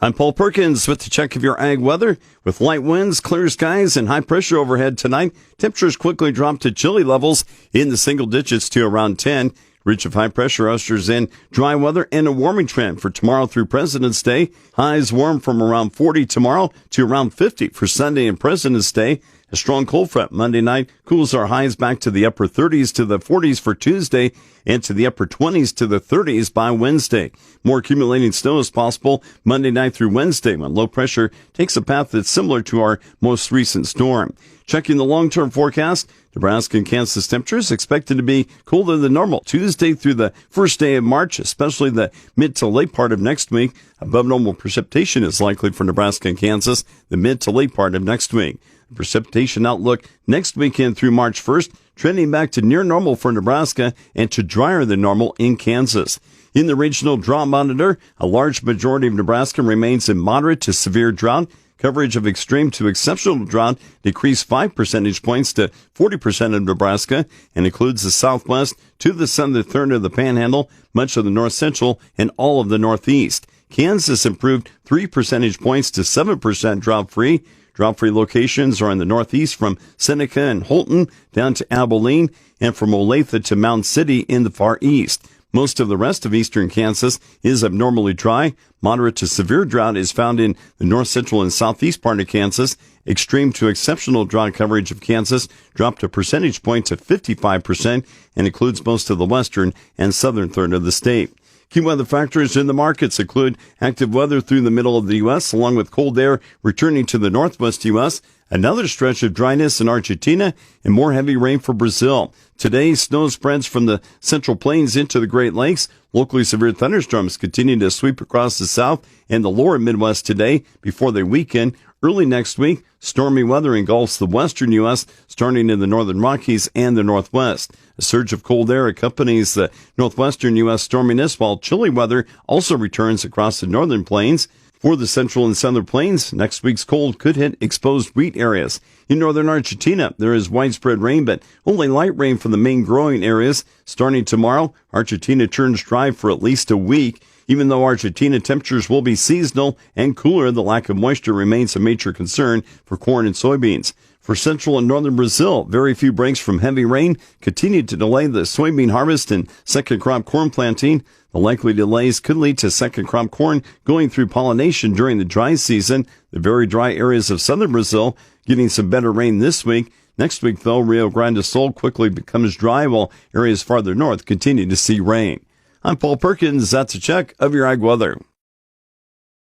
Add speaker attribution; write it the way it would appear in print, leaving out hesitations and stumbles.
Speaker 1: I'm Paul Perkins with the check of your ag weather. With light winds, clear skies, and high pressure overhead tonight, temperatures quickly drop to chilly levels in the single digits to around 10. Reach of high pressure ushers in dry weather and a warming trend for tomorrow through President's Day. Highs warm from around 40 tomorrow to around 50 for Sunday and President's Day. A strong cold front Monday night cools our highs back to the upper 30s to the 40s for Tuesday and to the upper 20s to the 30s by Wednesday. More accumulating snow is possible Monday night through Wednesday when low pressure takes a path that's similar to our most recent storm. Checking the long-term forecast, Nebraska and Kansas temperatures expected to be colder than normal Tuesday through the first day of March, especially the mid to late part of next week. Above normal precipitation is likely for Nebraska and Kansas the mid to late part of next week. The precipitation outlook next weekend through March 1st, trending back to near normal for Nebraska and to drier than normal in Kansas. In the regional drought monitor, a large majority of Nebraska remains in moderate to severe drought. Coverage of extreme to exceptional drought decreased 5 percentage points to 40% of Nebraska and includes the southwest to the southern third of the Panhandle, much of the north central, and all of the northeast. Kansas improved 3 percentage points to 7% drought-free. Drought-free locations are in the northeast from Seneca and Holton down to Abilene and from Olathe to Mound City in the far east. Most of the rest of eastern Kansas is abnormally dry. Moderate to severe drought is found in the north central and southeast part of Kansas. Extreme to exceptional drought coverage of Kansas dropped a percentage point to 55% and includes most of the western and southern third of the state. Key weather factors in the markets include active weather through the middle of the U.S., along with cold air returning to the northwest U.S., another stretch of dryness in Argentina, and more heavy rain for Brazil. Today, snow spreads from the Central Plains into the Great Lakes. Locally severe thunderstorms continue to sweep across the south and the lower Midwest today before they weaken. Early next week, stormy weather engulfs the western U.S., starting in the northern Rockies and the northwest. A surge of cold air accompanies the northwestern U.S. storminess, while chilly weather also returns across the northern plains. For the central and southern plains, next week's cold could hit exposed wheat areas. In northern Argentina, there is widespread rain, but only light rain from the main growing areas. Starting tomorrow, Argentina turns dry for at least a week. Even though Argentina temperatures will be seasonal and cooler, the lack of moisture remains a major concern for corn and soybeans. For central and northern Brazil, very few breaks from heavy rain continue to delay the soybean harvest and second crop corn planting. The likely delays could lead to second crop corn going through pollination during the dry season. The very dry areas of southern Brazil getting some better rain this week. Next week, though, Rio Grande do Sul quickly becomes dry, while areas farther north continue to see rain. I'm Paul Perkins. That's a check of your ag weather.